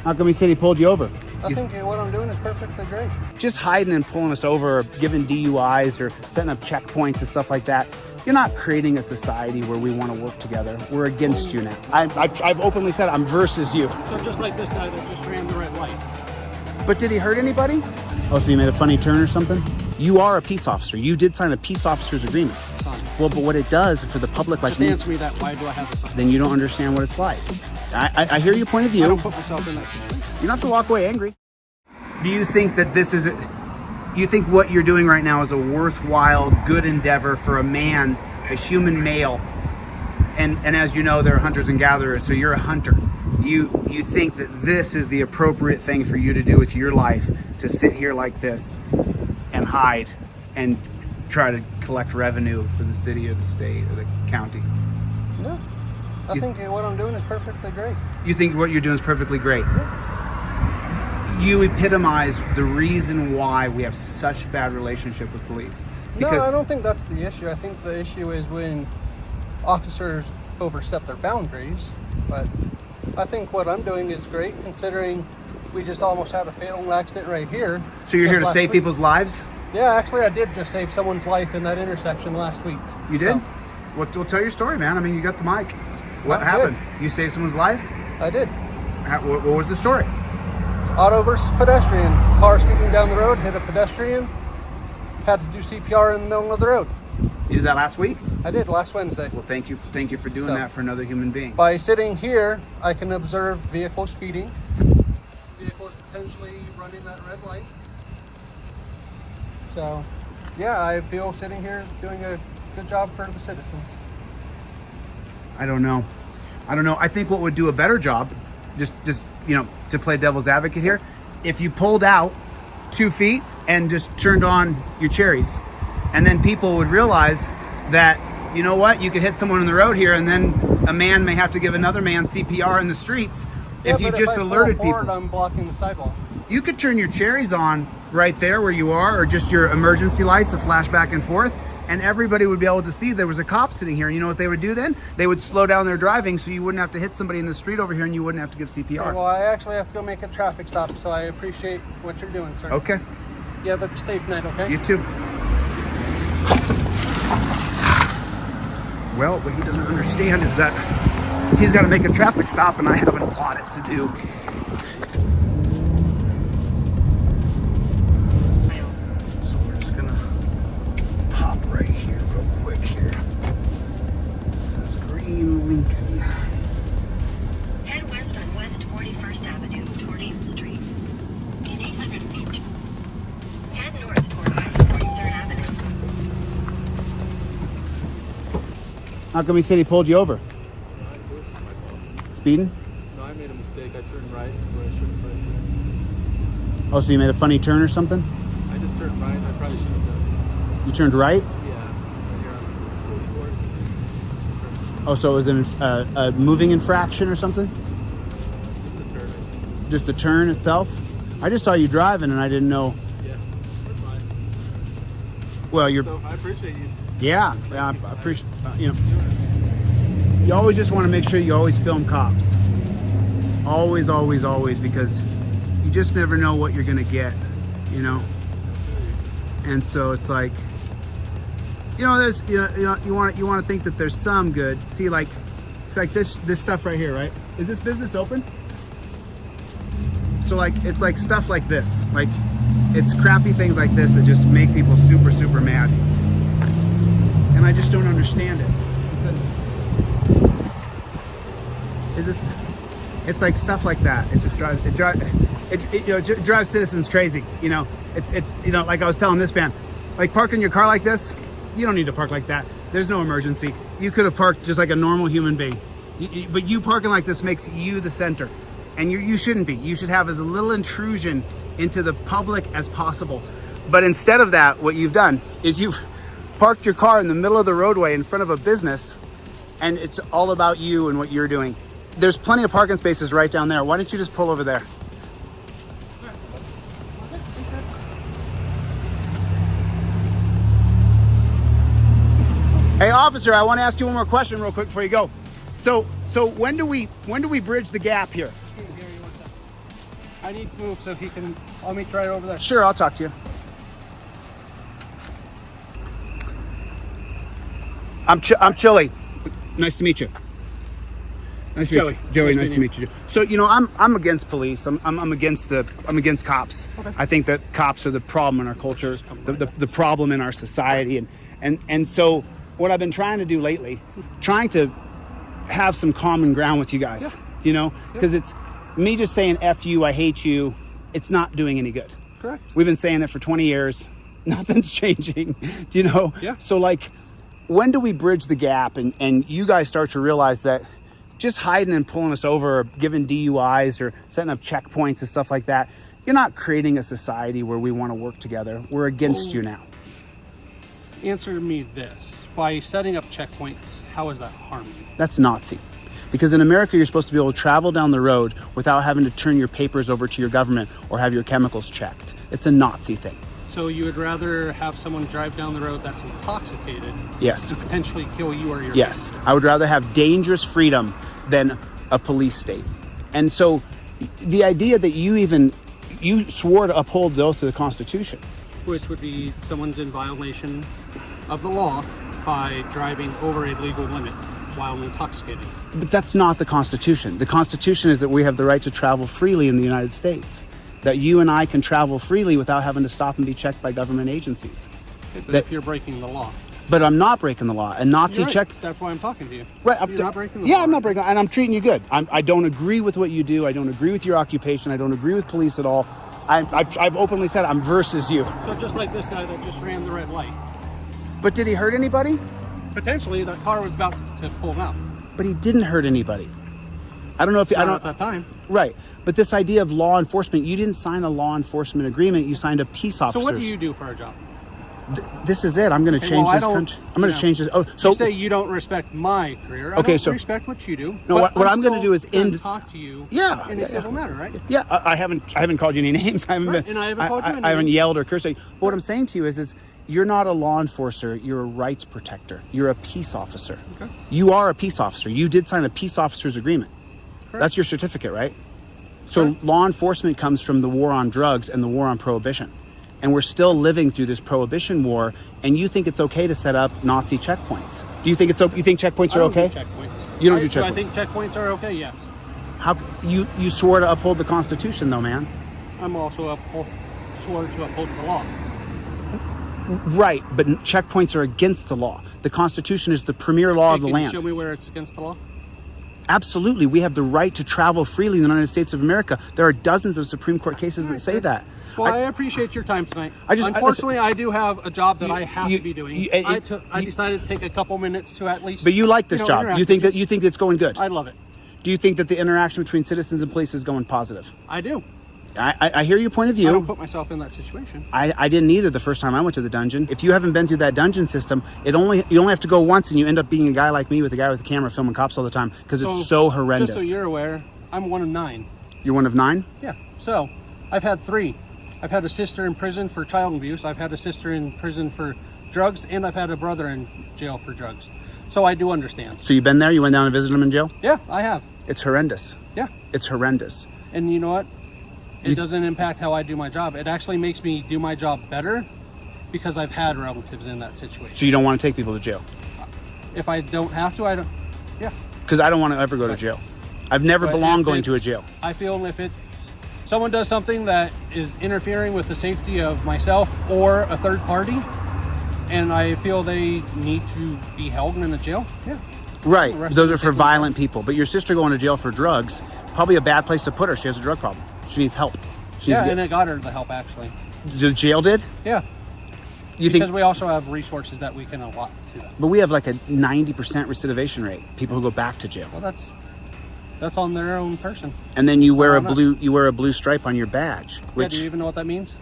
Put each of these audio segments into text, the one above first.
How come he said he pulled you over? I think what I'm doing is perfectly great. Just hiding and pulling us over, or giving DUIs or setting up checkpoints and stuff like that. You're not creating a society where we want to work together. We're against you now. I've openly said I'm versus you. So just like this guy that just ran the red light. But did he hurt anybody? Oh, so you made a funny turn or something? You are a peace officer. You did sign a peace officer's agreement. Well, but what it does for the public like just me... answer me that, why do I have this on? Then you don't understand what it's like. I hear your point of view. I don't put myself in that situation. You don't have to walk away angry. Do you think that this is... You think what you're doing right now is a worthwhile, good endeavor for a man, a human male? And as you know, there are hunters and gatherers, so you're a hunter. You think that this is the appropriate thing for you to do with your life, to sit here like this and hide and try to collect revenue for the city or the state or the county? No. I think what I'm doing is perfectly great. You think what you're doing is perfectly great? Yeah. You epitomize the reason why we have such bad relationship with police. Because no, I don't think that's the issue. I think the issue is when officers overstep their boundaries. But I think what I'm doing is great, considering we just almost had a fatal accident right here. So you're here to save people's lives? Yeah, actually I did just save someone's life in that intersection last week. You did? Well, tell your story, man. I mean, you got the mic. What happened? You saved someone's life? I did. What was the story? Auto versus pedestrian. Car speeding down the road, hit a pedestrian. Had to do CPR in the middle of the road. You did that last week? I did, last Wednesday. Well, thank you for doing that for another human being. By sitting here, I can observe vehicles speeding, vehicles potentially running that red light. So, yeah, I feel sitting here is doing a good job for the citizens. I don't know. I think what would do a better job, just to play devil's advocate here, if you pulled out 2 feet and just turned on your cherries, and then people would realize that, you know what, you could hit someone on the road here, and then a man may have to give another man CPR in the streets. Yeah, if you just alerted forward, people. I'm blocking the sidewalk. You could turn your cherries on right there where you are, or just your emergency lights to flash back and forth, and everybody would be able to see there was a cop sitting here. And you know what they would do then? They would slow down their driving so you wouldn't have to hit somebody in the street over here, and you wouldn't have to give CPR. Okay, well, I actually have to go make a traffic stop, so I appreciate what you're doing, sir. Okay. You have a safe night, okay? You too. Well, what he doesn't understand is that he's got to make a traffic stop and I have an audit to do. So we're just gonna pop right here real quick here. This is Green Lincoln. Head west on West 41st Avenue toward 8th Street. In 800 feet. Head north toward West 43rd Avenue. How come he said he pulled you over? No, it was my fault. Speeding? No, I made a mistake. I turned right where I shouldn't have. Oh, so you made a funny turn or something? I just turned right. I probably should have done. You turned right? Yeah, right here on 44. Oh, so it was a moving infraction or something? Just a turn. Just the turn itself? I just saw you driving and I didn't know. Yeah, we're fine. Well, you're... So I appreciate you. Yeah, I appreciate, you always just want to make sure you always film cops. Always, always, always, because you just never know what you're going to get, And so it's like, there's, you want to think that there's some good. See, like, it's like this stuff right here, right? Is this business open? So like, it's like stuff like this, like it's crappy things like this that just make people super, super mad. And I just don't understand it. It's like stuff like that. It just drives citizens crazy. It's like I was telling this man, like parking your car like this, you don't need to park like that. There's no emergency. You could have parked just like a normal human being. But you parking like this makes you the center. And you shouldn't be. You should have as little intrusion into the public as possible. But instead of that, what you've done is you've parked your car in the middle of the roadway in front of a business, and it's all about you and what you're doing. There's plenty of parking spaces right down there. Why don't you just pull over there? Hey officer, I want to ask you one more question real quick before you go. So when do we bridge the gap here? I need to move so he can. I'll meet you right over there. Sure, I'll talk to you. I'm Chille. Nice to meet you. Nice to meet you. Joey, nice to meet you. So, you know, I'm against police. I'm against cops. Okay. I think that cops are the problem in our culture, the problem in our society, and so what I've been trying to do lately, trying to have some common ground with you guys, you know, because it's me just saying F you, I hate you, it's not doing any good. Correct. We've been saying it for 20 years. Nothing's changing, do you know? Yeah. So like, when do we bridge the gap and you guys start to realize that just hiding and pulling us over, or giving DUIs or setting up checkpoints and stuff like that, you're not creating a society where we want to work together. We're against you now. Answer me this. By setting up checkpoints, how is that harming you? That's Nazi. Because in America, you're supposed to be able to travel down the road without having to turn your papers over to your government or have your chemicals checked. It's a Nazi thing. So you would rather have someone drive down the road that's intoxicated, Yes. to potentially kill you or your Yes. I would rather have dangerous freedom than a police state. And so the idea that you swore to uphold the oath to the Constitution. Which would be someone's in violation of the law by driving over a legal limit while intoxicated. But that's not the Constitution. The Constitution is that we have the right to travel freely in the United States. That you and I can travel freely without having to stop and be checked by government agencies. But if you're breaking the law. But I'm not breaking the law. A Nazi You're right. check. That's why I'm talking to you. Right. You're not breaking the law. Yeah, I'm not breaking, and I'm treating you good. I don't agree with what you do. I don't agree with your occupation. I don't agree with police at all. I've openly said I'm versus you. So just like this guy that just ran the red light. But did he hurt anybody? Potentially, that car was about to pull him out. But he didn't hurt anybody. I don't know if Not at that time. Right. But this idea of law enforcement, you didn't sign a law enforcement agreement. You signed a peace officer. So what do you do for a job? This is it. I'm going to change this country. I'm going to change this. Oh, so you say you don't respect my career. Okay, I so respect what you do. No, what I'm going to do is end. Talk to you. Yeah, in a civil matter, right? Yeah, I haven't called you any names. I haven't and I haven't called you any I haven't names. yelled or cursed. But what I'm saying to you is you're not a law enforcer. You're a rights protector. You're a peace officer. Okay. You are a peace officer. You did sign a peace officer's agreement. Correct. That's your certificate, right? So Correct. law enforcement comes from the war on drugs and the war on prohibition. And we're still living through this prohibition war, and you think it's okay to set up Nazi checkpoints. Do you think you think checkpoints are okay? Do checkpoints. You don't do Do I checkpoints. think checkpoints are okay? Yes. How you swore to uphold the Constitution though, man. I'm also sworn to uphold the law. Right, but checkpoints are against the law. The Constitution is the premier law of the Can you land. show me where it's against the law? Absolutely, we have the right to travel freely in the United States of America. There are dozens of Supreme Court cases that say that. Well, I appreciate your time tonight. Listen, Unfortunately, I do have a job that You- I have you- to be doing. you- I decided to take a couple minutes to at least. But you like this job. interact You think with that you think it's going good. I love it. Do you think that the interaction between citizens and police is going positive? I do. I hear your point of I don't view. put myself in that situation. I didn't either the first time I went to the dungeon. If you haven't been through that dungeon system, you only have to go once and you end up being a guy like me with a guy with a camera filming cops all the time because it's so horrendous. Just so you're aware, I'm one of 9. You're one of 9? Yeah. So I've had 3. I've had a sister in prison for child abuse. I've had a sister in prison for drugs, and I've had a brother in jail for drugs. So I do understand. So you've been there? You went down and visited them in jail? Yeah, I have. It's horrendous. Yeah. It's horrendous. And you know what? It doesn't impact how I do my job. It actually makes me do my job better because I've had relatives in that situation. So you don't want to take people to jail? If I don't have to, I don't. Yeah. Because I don't want to ever go to jail. I've never But belonged if going to a it's- jail. I feel if it's someone does something that is interfering with the safety of myself or a third party, and I feel they need to be held in a jail, yeah. Right. Arrested Those are and for taken violent people. But your sister going to jail for drugs, probably a bad place to put her. She has a drug problem. She needs help. She needs Yeah, to and it got her the help actually. the jail did? Yeah. You Because think? we also have resources that we can allot to them. But we have like a 90% recidivation rate. People who go back to jail. Well, that's on their own person. And then you wear a on us. blue stripe on your badge, Yeah, which do you even know what that means?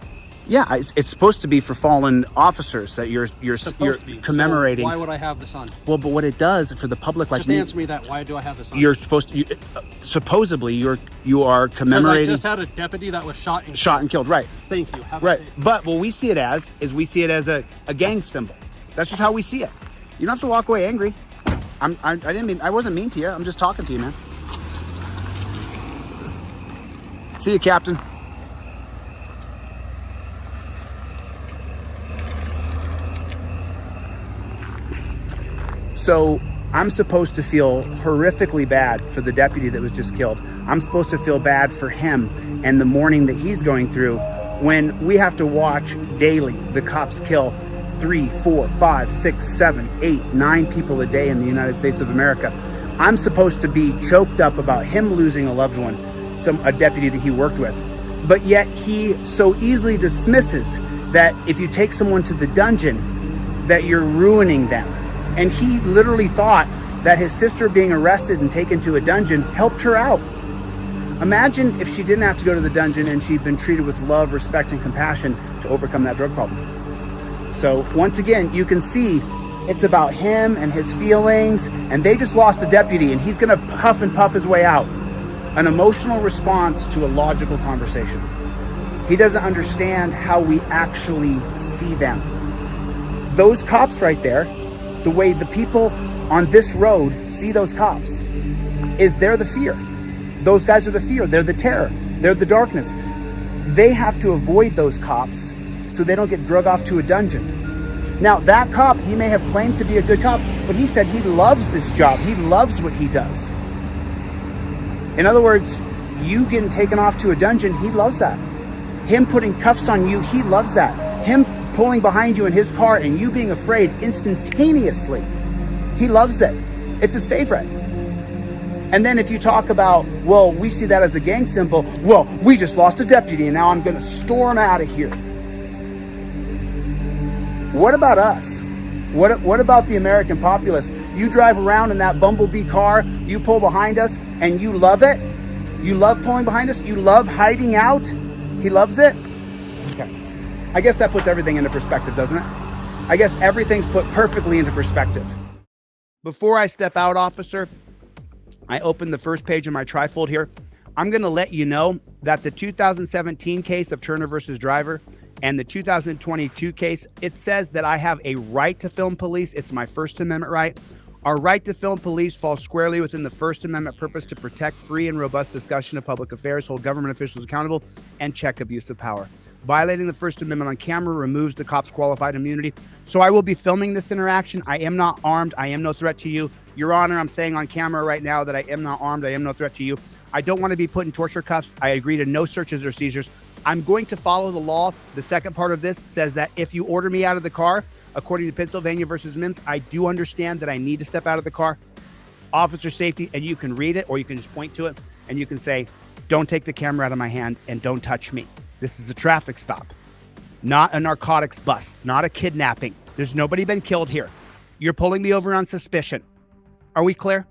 yeah, it's supposed to be for fallen officers that you're Supposed to be. commemorating. So why would I have this on? Well, but what it does for the public like Just me, answer me that. Why do I have this on? you're supposed to supposedly you are Because I commemorating just had a deputy that was shot and shot and killed, right? Thank you. Have a Right. seat. But what we see it as is we see it as a gang symbol. That's just how we see it. You don't have to walk away angry. I wasn't mean to you. I'm just talking to you, man. See you, Captain. So I'm supposed to feel horrifically bad for the deputy that was just killed. I'm supposed to feel bad for him and the mourning that he's going through when we have to watch daily the cops kill 3, 4, 5, 6, 7, 8, 9 people a day in the United States of America. I'm supposed to be choked up about him losing a loved one, a deputy that he worked with. But yet he so easily dismisses that if you take someone to the dungeon, that you're ruining them. And he literally thought that his sister being arrested and taken to a dungeon helped her out. Imagine if she didn't have to go to the dungeon and she'd been treated with love, respect, and compassion to overcome that drug problem. So once again, you can see it's about him and his feelings, and they just lost a deputy and he's gonna huff and puff his way out. An emotional response to a logical conversation. He doesn't understand how we actually see them. Those cops right there, the way the people on this road see those cops, is they're the fear. Those guys are the fear, they're the terror, they're the darkness. They have to avoid those cops so they don't get drug off to a dungeon. Now that cop, he may have claimed to be a good cop, but he said he loves this job, he loves what he does. In other words, you getting taken off to a dungeon, he loves that. Him putting cuffs on you, he loves that. Him pulling behind you in his car and you being afraid instantaneously, he loves it. It's his favorite. And then if you talk about, well, we see that as a gang symbol, well, we just lost a deputy and now I'm gonna storm out of here. What about us? What about the American populace? You drive around in that bumblebee car, you pull behind us and you love it? You love pulling behind us? You love hiding out? He loves it? Okay. I guess that puts everything into perspective, doesn't it? I guess everything's put perfectly into perspective. Before I step out, officer, I open the first page of my trifold here. I'm going to let you know that the 2017 case of Turner versus Driver and the 2022 case, it says that I have a right to film police. It's my First Amendment right. Our right to film police falls squarely within the First Amendment purpose to protect free and robust discussion of public affairs, hold government officials accountable, and check abuse of power. Violating the First Amendment on camera removes the cop's qualified immunity. So I will be filming this interaction. I am not armed. I am no threat to you. Your Honor, I'm saying on camera right now that I am not armed. I am no threat to you. I don't want to be put in torture cuffs. I agree to no searches or seizures. I'm going to follow the law. The second part of this says that if you order me out of the car, according to Pennsylvania versus Mims, I do understand that I need to step out of the car. Officer safety, and you can read it or you can just point to it and you can say, don't take the camera out of my hand and don't touch me. This is a traffic stop, not a narcotics bust, not a kidnapping. There's nobody been killed here. You're pulling me over on suspicion. Are we clear?